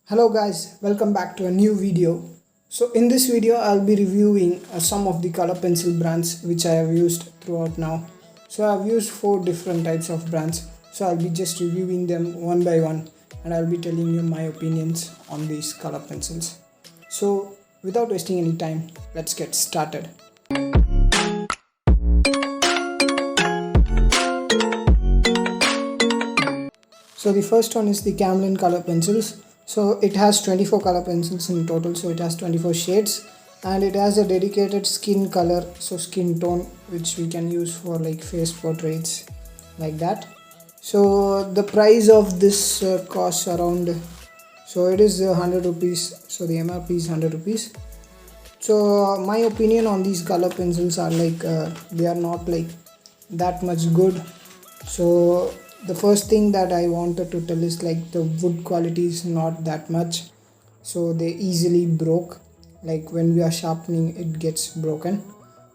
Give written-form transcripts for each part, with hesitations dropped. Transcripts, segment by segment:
Hello guys, welcome back to a new video. So in this video I'll be reviewing some of the color pencil brands which I have used throughout now. So I've used 4 different types of brands. So I'll be just reviewing them one by one and I'll be telling you my opinions on these color pencils. So without wasting any time, let's get started. So the first one is the Camlin color pencils. So it has 24 color pencils in total, so it has 24 shades and it has a dedicated skin color, so skin tone, which we can use for like face portraits like that. So the price of this costs around, so it is 100 rupees, so the MRP is 100 rupees. So my opinion on these color pencils are like they are not like that much good. So the first thing that I wanted to tell is like the wood quality is not that much, so they easily broke, like when we are sharpening it gets broken.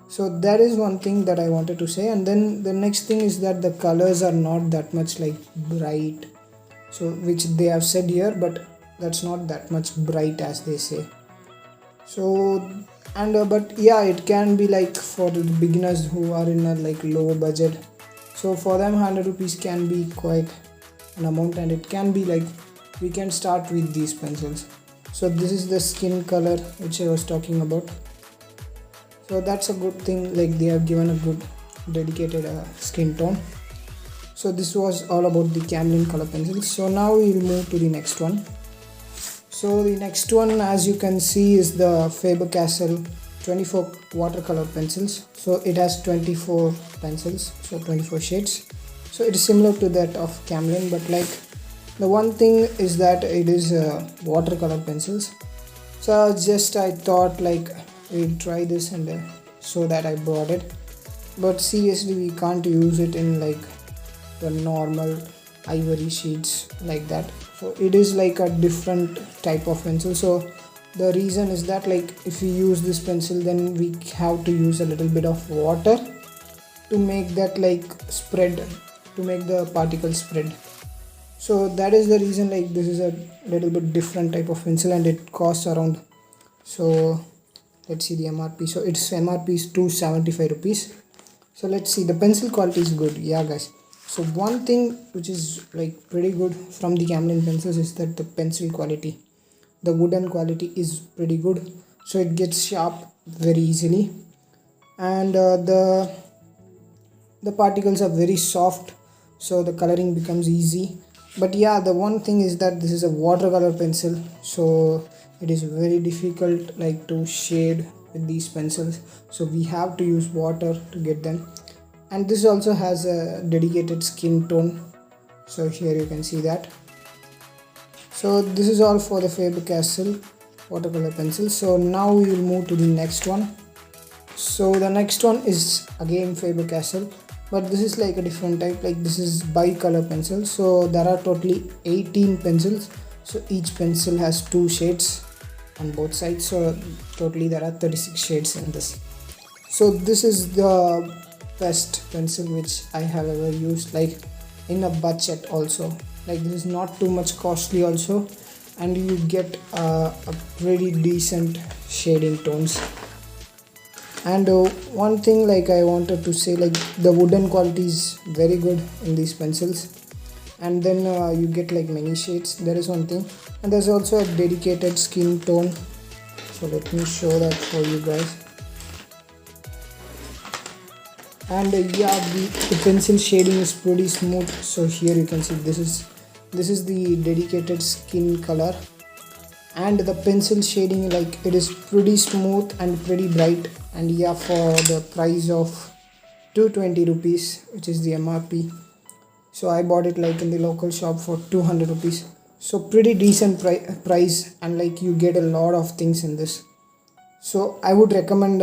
So that is one thing that I wanted to say. And then the next thing is that the colors are not that much like bright, so which they have said here, but that's not that much bright as they say. So and but yeah, it can be like for the beginners who are in a like low budget, so for them 100 rupees can be quite an amount, and it can be like we can start with these pencils. So this is the skin color which I was talking about, so that's a good thing, like they have given a good dedicated skin tone. So this was all about the Camlin color pencils. So now we will move to the next one. So the next one, as you can see, is the Faber Castell 24 watercolor pencils. So it has 24 pencils, so 24 shades. So it is similar to that of Camlin, but like the one thing is that it is watercolor pencils. So I thought like we'll try this, and so that I bought it. But seriously, we can't use it in like the normal ivory sheets like that. So it is like a different type of pencil. So the reason is that like if we use this pencil, then we have to use a little bit of water to make that like spread, to make the particles spread. So that is the reason like this is a little bit different type of pencil, and it costs around, so let's see the MRP. So its MRP is 275 rupees. So let's see, the pencil quality is good, yeah guys. So one thing which is like pretty good from the Camlin pencils is that the pencil quality, the wooden quality is pretty good, so it gets sharp very easily, and the particles are very soft, so the coloring becomes easy. But yeah, the one thing is that this is a watercolor pencil, so it is very difficult like to shade with these pencils, so we have to use water to get them. And this also has a dedicated skin tone, so here you can see that. So this is all for the Faber Castell watercolor pencil. So now we will move to the next one. So the next one is again Faber Castell, but this is like a different type, like this is Bicolor pencil. So there are totally 18 pencils, so each pencil has 2 shades on both sides, so totally there are 36 shades in this. So this is the best pencil which I have ever used, like in a budget also. Like this is not too much costly also, and you get a pretty decent shading tones. And one thing like I wanted to say, like the wooden quality is very good in these pencils, and then you get like many shades, there is one thing. And there's also a dedicated skin tone, so let me show that for you guys. And yeah, the pencil shading is pretty smooth. So here you can see this is the dedicated skin color, and the pencil shading, like it is pretty smooth and pretty bright. And yeah, for the price of 220 rupees, which is the MRP, so I bought it like in the local shop for 200 rupees. So pretty decent price, and like you get a lot of things in this. So I would recommend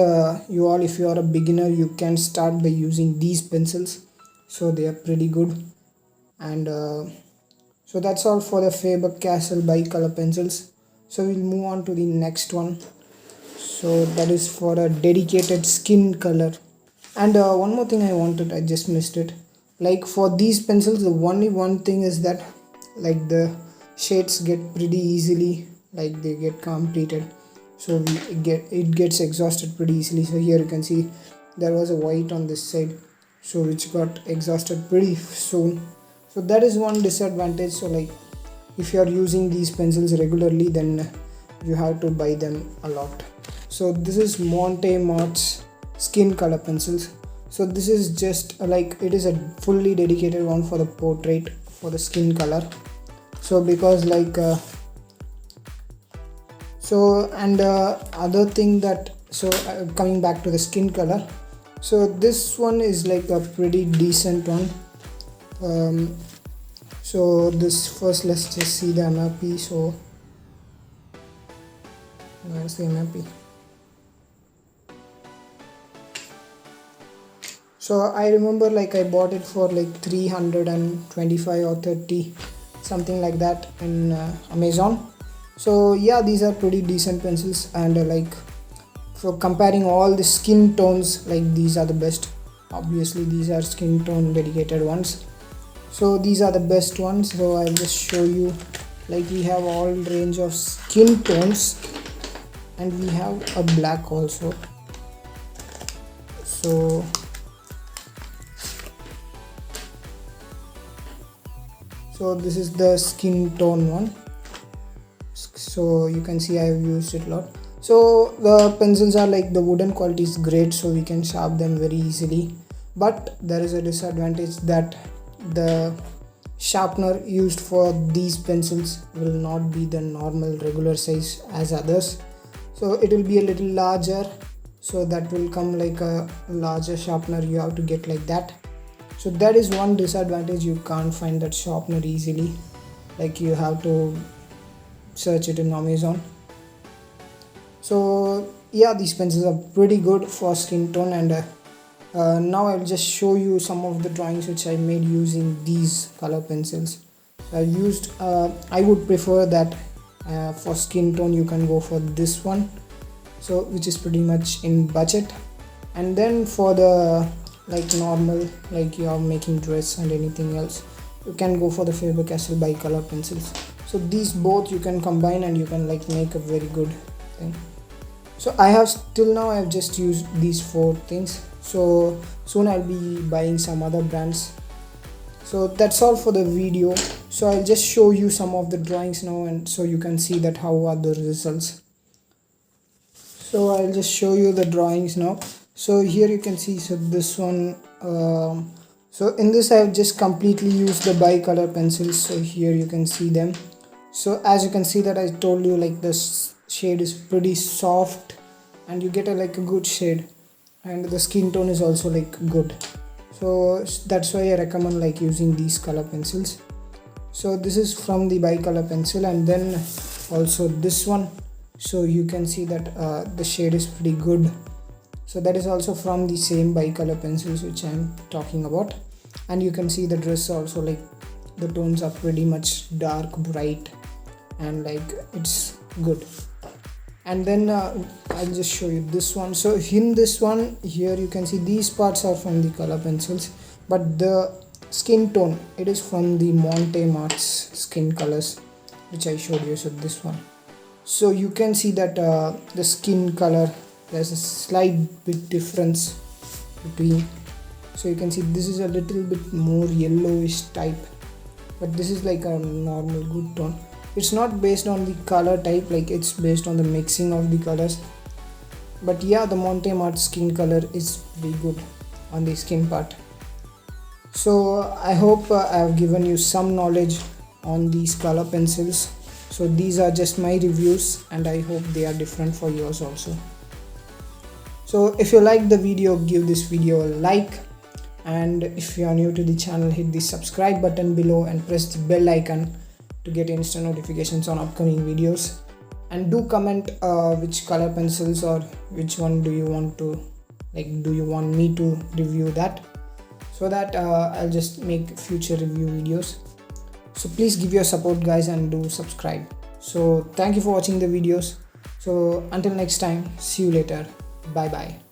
you all, if you are a beginner, you can start by using these pencils, so they are pretty good. And so that's all for the Faber Castell Bicolor pencils. So we'll move on to the next one. So that is for a dedicated skin color. And one more thing I just missed it. Like for these pencils, the only one thing is that like the shades get pretty easily, like they get completed, so it gets exhausted pretty easily. So here you can see there was a white on this side, so which got exhausted pretty soon. So that is one disadvantage. So like if you are using these pencils regularly, then you have to buy them a lot. So this is Monte Marte's skin color pencils. So this is just like, it is a fully dedicated one for the portrait, for the skin color. So because like other thing that, so coming back to the skin color, so this one is like a pretty decent one. So this first, let's just see the MRP. So where's the MRP? So I remember like I bought it for like 325 or 30, something like that, in Amazon. So yeah, these are pretty decent pencils, and like for comparing all the skin tones, like these are the best. Obviously these are skin tone dedicated ones, so these are the best ones. So I'll just show you, like we have all range of skin tones, and we have a black also. So this is the skin tone one. So you can see I have used it a lot. So the pencils are like, the wooden quality is great, so we can sharpen them very easily. But there is a disadvantage that the sharpener used for these pencils will not be the normal regular size as others. So it will be a little larger, so that will come like a larger sharpener, you have to get like that. So that is one disadvantage, you can't find that sharpener easily, like you have to search it in Amazon. So yeah, these pencils are pretty good for skin tone. And now I'll just show you some of the drawings which I made using these color pencils. I would prefer that for skin tone you can go for this one, so which is pretty much in budget. And then for the like normal, like you are making dress and anything else, you can go for the Faber Bicolor pencils. So these both you can combine and you can like make a very good thing. So I have till now I've just used these 4 things, so soon I'll be buying some other brands. So that's all for the video. So I'll just show you some of the drawings now, and so you can see that how are the results. So I'll just show you the drawings now. So here you can see, so this one, so in this I have just completely used the bicolor pencils. So here you can see them. So as you can see that I told you, like this shade is pretty soft and you get a like a good shade, and the skin tone is also like good. So that's why I recommend like using these color pencils. So this is from the bicolor pencil, and then also this one. So you can see that the shade is pretty good. So that is also from the same bicolor pencils which I am talking about. And you can see the dress also, like the tones are pretty much dark, bright, and like it's good. And then I'll just show you this one. So in this one, here you can see these parts are from the color pencils, but the skin tone, it is from the Monte Marte's skin colors which I showed you. So this one, so you can see that the skin color, there's a slight bit difference between. So you can see this is a little bit more yellowish type, but this is like a normal good tone. It's not based on the color type, like it's based on the mixing of the colors. But yeah, the Monte Marte skin color is very good on the skin part. So I hope I have given you some knowledge on these color pencils. So these are just my reviews, and I hope they are different for yours also. So if you like the video, give this video a like, and if you are new to the channel, hit the subscribe button below and press the bell icon to get instant notifications on upcoming videos. And do comment which color pencils or which one do you want to, like, do you want me to review that, so that I'll just make future review videos. So please give your support guys, and do subscribe. So thank you for watching the videos. So until next time, see you later. Bye bye.